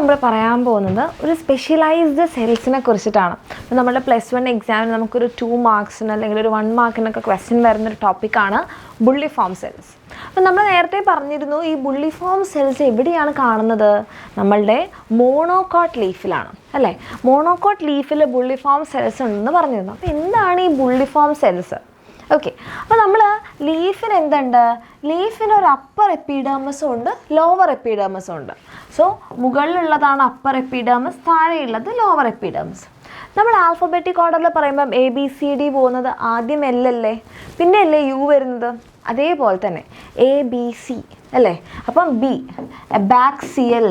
നമ്മൾ പറയാൻ പോകുന്നത് ഒരു സ്പെഷ്യലൈസ്ഡ് സെൽസിനെ കുറിച്ചിട്ടാണ്. അപ്പോൾ നമ്മുടെ +1 എക്സാമിന് നമുക്കൊരു 2 മാർക്സിന് അല്ലെങ്കിൽ ഒരു 1 മാർക്കിനൊക്കെ ക്വസ്റ്റ്യൻ വരുന്നൊരു ടോപ്പിക്കാണ് ബുള്ളിഫോം സെൽസ്. അപ്പോൾ നമ്മൾ നേരത്തെ പറഞ്ഞിരുന്നു ഈ ബുള്ളിഫോം സെൽസ് എവിടെയാണ് കാണുന്നത്? നമ്മളുടെ മോണോകോട്ട് ലീഫിലാണ് അല്ലേ? മോണോകോട്ട് ലീഫിൽ ബുള്ളിഫോം സെൽസ് ഉണ്ടെന്ന് പറഞ്ഞിരുന്നു. അപ്പോൾ എന്താണ് ഈ ബുള്ളിഫോം സെൽസ്? ഓക്കെ, അപ്പോൾ നമ്മൾ ലീഫിന് എന്തുണ്ട്? ലീഫിന് ഒരു അപ്പർ എപ്പിഡേമസും ഉണ്ട്, ലോവർ എപ്പിഡേമസും ഉണ്ട്. സോ മുകളിലുള്ളതാണ് അപ്പർ എപ്പിഡേമസ്, താഴെയുള്ളത് ലോവർ എപ്പിഡേമസ്. നമ്മൾ ആൽഫബറ്റിക് ഓർഡറിൽ പറയുമ്പം ABCD പോകുന്നത് ആദ്യം L അല്ലേ, പിന്നെ അല്ലേ U വരുന്നത്? അതേപോലെ തന്നെ ABC അല്ലേ. അപ്പം B അബാക്സിയൽ.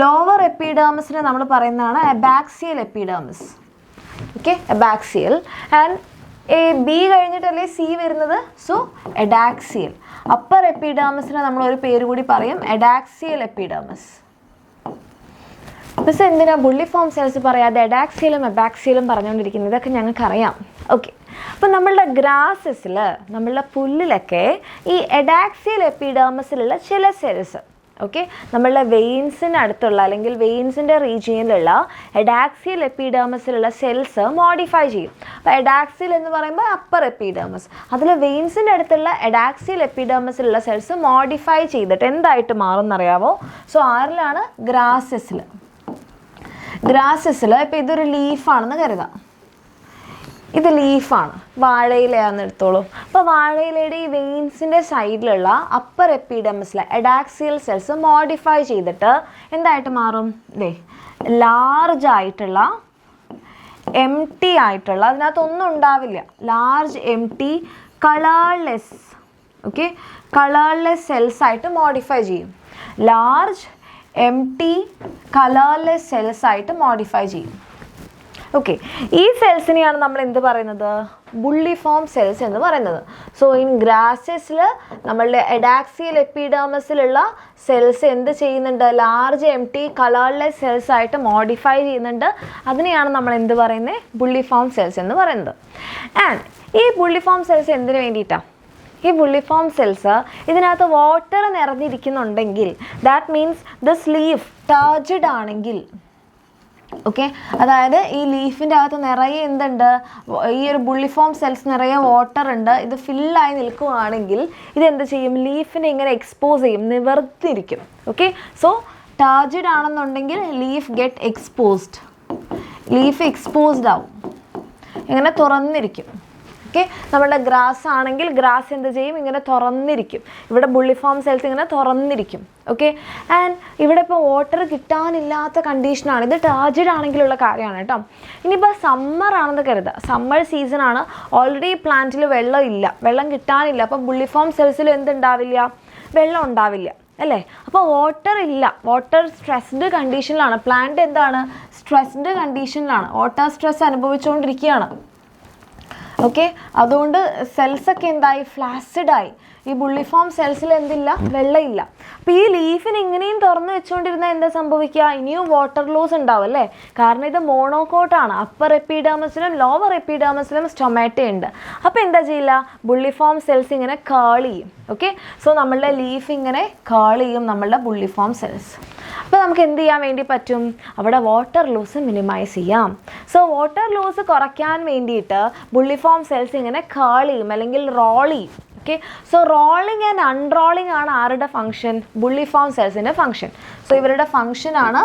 ലോവർ എപ്പിഡേമസിനെ നമ്മൾ പറയുന്നതാണ് അബാക്സിയൽ എപ്പിഡേമസ്. ഓക്കെ, അബാക്സിയൽ. ആൻഡ് B കഴിഞ്ഞിട്ടല്ലേ C വരുന്നത്? സോ എഡാക്സിയൽ. അപ്പർ എപ്പിഡേമസിനെ നമ്മൾ ഒരു പേര് കൂടി പറയും, എഡാക്സിയൽ എപ്പിഡേമസ്. പക്ഷേ എന്തിനാ ബുള്ളിഫോം സെൽസ് പറയാതെ എഡാക്സിയലും അബാക്സിയലും പറഞ്ഞുകൊണ്ടിരിക്കുന്നത്? ഇതൊക്കെ ഞങ്ങൾക്കറിയാം. ഓക്കെ, അപ്പോൾ നമ്മളുടെ ഗ്രാസസിൽ, നമ്മളുടെ പുല്ലിലൊക്കെ ഈ എഡാക്സിയൽ എപ്പിഡേമസിലുള്ള ചില സെൽസ്, ഓക്കെ, നമ്മളുടെ വെയിൻസിന് അടുത്തുള്ള അല്ലെങ്കിൽ വെയിൻസിൻ്റെ റീജിയനിലുള്ള എഡാക്സിയൽ എപ്പിഡേമസിലുള്ള സെൽസ് മോഡിഫൈ ചെയ്യും. അപ്പോൾ എഡാക്സിയൽ എന്ന് പറയുമ്പോൾ അപ്പർ എപ്പിഡേമസ്, അതിൽ വെയിൻസിൻ്റെ അടുത്തുള്ള എഡാക്സിയൽ എപ്പിഡേമസിലുള്ള സെൽസ് മോഡിഫൈ ചെയ്തിട്ട് എന്തായിട്ട് മാറുമെന്നറിയാമോ? സോ ആരിലാണ്? ഗ്രാസസിൽ. ഇപ്പോൾ ഇതൊരു ലീഫാണെന്ന് കരുതാം. ഇത് ലീഫാണ്, വാഴയിലയാണെന്ന് എടുത്തോളൂ. അപ്പോൾ വാഴയിലയുടെ ഈ വെയിൻസിൻ്റെ സൈഡിലുള്ള അപ്പർ എപ്പിഡേമസിലെ എഡാക്സിയൽ സെൽസ് മോഡിഫൈ ചെയ്തിട്ട് എന്തായിട്ട് മാറും? ലാർജ് ആയിട്ടുള്ള ആയിട്ടുള്ള, അതിനകത്തൊന്നും ഉണ്ടാവില്ല, large colourless, okay, colourless cells ആയിട്ട് മോഡിഫൈ ചെയ്യും. ലാർജ് കളർലെസ് സെൽസ് ആയിട്ട് മോഡിഫൈ ചെയ്യും. ഓക്കെ, ഈ സെൽസിനെയാണ് നമ്മൾ എന്ത് പറയുന്നത്? ബുള്ളിഫോം സെൽസ് എന്ന് പറയുന്നത്. സോ ഇൻ ഗ്രാസസിൽ നമ്മളുടെ എഡാക്സിയൽ എപ്പിഡേമസിലുള്ള സെൽസ് എന്ത് ചെയ്യുന്നുണ്ട്? ലാർജ് കളർലെസ് സെൽസ് ആയിട്ട് മോഡിഫൈ ചെയ്യുന്നുണ്ട്. അതിനെയാണ് നമ്മൾ എന്ത് പറയുന്നത്? ബുള്ളിഫോം സെൽസ് എന്ന് പറയുന്നത്. ആൻഡ് ഈ ബുള്ളിഫോം സെൽസ് എന്തിനു വേണ്ടിയിട്ടാണ്? ഈ ബുള്ളിഫോം സെൽസ് ഇതിനകത്ത് വാട്ടർ നിറഞ്ഞിരിക്കുന്നുണ്ടെങ്കിൽ, that means this leaf turgid ആണെങ്കിൽ, ഓക്കെ, അതായത് ഈ ലീഫിൻ്റെ അകത്ത് നിറയെ എന്തുണ്ട്? ഈ ഒരു ബുള്ളിഫോം സെൽസ് നിറയെ വാട്ടർ ഉണ്ട്. ഇത് ഫില്ലായി നിൽക്കുകയാണെങ്കിൽ ഇതെന്ത് ചെയ്യും? ലീഫിനെ ഇങ്ങനെ എക്സ്പോസ് ചെയ്യും, നിവർത്തിരിക്കും. ഓക്കെ, സോ ടർജ്ഡ് ആണെന്നുണ്ടെങ്കിൽ leaf get exposed, leaf exposed ആവും, ഇങ്ങനെ തുറന്നിരിക്കും. ഓക്കെ, നമ്മുടെ ഗ്രാസ് ആണെങ്കിൽ ഗ്രാസ് എന്ത് ചെയ്യും? ഇങ്ങനെ തുറന്നിരിക്കും. ഇവിടെ ബുള്ളിഫോം സെൽസ് ഇങ്ങനെ തുറന്നിരിക്കും. ഓക്കെ, ആൻഡ് ഇവിടെ ഇപ്പോൾ വാട്ടർ കിട്ടാനില്ലാത്ത കണ്ടീഷനാണ്. ഇത് ടർജ്ഡ് ആണെങ്കിലുള്ള കാര്യമാണ് കേട്ടോ. ഇനിയിപ്പോൾ സമ്മർ ആണെന്ന് കരുതുക, സമ്മർ സീസണാണ്, ഓൾറെഡി പ്ലാന്റിൽ വെള്ളം ഇല്ല, വെള്ളം കിട്ടാനില്ല. അപ്പോൾ ബുള്ളിഫോം സെൽസിൽ എന്തുണ്ടാവില്ല? വെള്ളം ഉണ്ടാവില്ല അല്ലേ? അപ്പോൾ വാട്ടർ ഇല്ല, വാട്ടർ സ്ട്രെസ്ഡ് കണ്ടീഷനിലാണ്. പ്ലാന്റ് എന്താണ്? സ്ട്രെസ്ഡ് കണ്ടീഷനിലാണ്, വാട്ടർ സ്ട്രെസ് അനുഭവിച്ചുകൊണ്ടിരിക്കുകയാണ്. ഓക്കെ, അതുകൊണ്ട് സെൽസൊക്കെ എന്തായി? ഫ്ലാസിഡായി. ഈ ബുള്ളിഫോം സെൽസിൽ എന്തില്ല? വെള്ളമില്ല. അപ്പോൾ ഈ ലീഫിന് ഇങ്ങനെയും തുറന്ന് വെച്ചുകൊണ്ടിരുന്നാൽ എന്താ സംഭവിക്കുക? ഇനിയും വാട്ടർ ലോസ് ഉണ്ടാവും അല്ലേ? കാരണം ഇത് മോണോകോട്ടാണ്. അപ്പർ എപ്പിഡേമസിലും ലോവർ എപ്പിഡേമസിലും സ്റ്റൊമാറ്റ ഉണ്ട്. അപ്പോൾ എന്താ ചെയ്യില്ല? ബുള്ളിഫോം സെൽസ് ഇങ്ങനെ കേൾ ചെയ്യും. ഓക്കെ, സോ നമ്മളുടെ ലീഫ് ഇങ്ങനെ കേൾ ചെയ്യും, നമ്മളുടെ ബുള്ളിഫോം സെൽസ്. അപ്പോൾ നമുക്ക് എന്ത് ചെയ്യാൻ വേണ്ടി പറ്റും? അവിടെ വാട്ടർ ലോസ് മിനിമൈസ് ചെയ്യാം. സോ വാട്ടർ ലോസ് കുറയ്ക്കാൻ വേണ്ടിയിട്ട് ബുള്ളിഫോം സെൽസ് ഇങ്ങനെ കേൾ ചെയ്യും അല്ലെങ്കിൽ റോൾ ചെയ്യും. Okay, so rolling and unrolling ആണ് ആരുടെ ഫംഗ്ഷൻ? ബുള്ളിഫോം സെൽസിൻ്റെ ഫംഗ്ഷൻ. സോ ഇവരുടെ ഫംഗ്ഷൻ ആണ്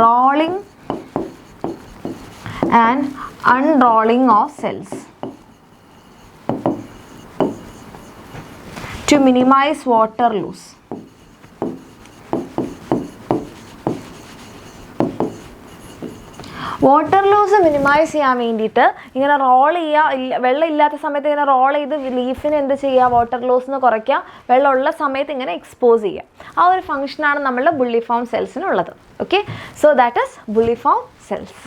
rolling and unrolling of cells to minimise water loss. Water loss minimise ചെയ്യാൻ വേണ്ടിയിട്ട് ഇങ്ങനെ റോൾ ചെയ്യുക, വെള്ളം ഇല്ലാത്ത സമയത്ത് ഇങ്ങനെ റോൾ ചെയ്ത് ലീഫിന് എന്ത് ചെയ്യുക? വാട്ടർ ലോസിന് കുറയ്ക്കുക, വെള്ളമുള്ള സമയത്ത് ഇങ്ങനെ എക്സ്പോസ് ചെയ്യുക. ആ ഒരു ഫംഗ്ഷനാണ് നമ്മളുടെ ബുള്ളിഫോം സെൽസിനുള്ളത്. Okay, so that is bulliform cells.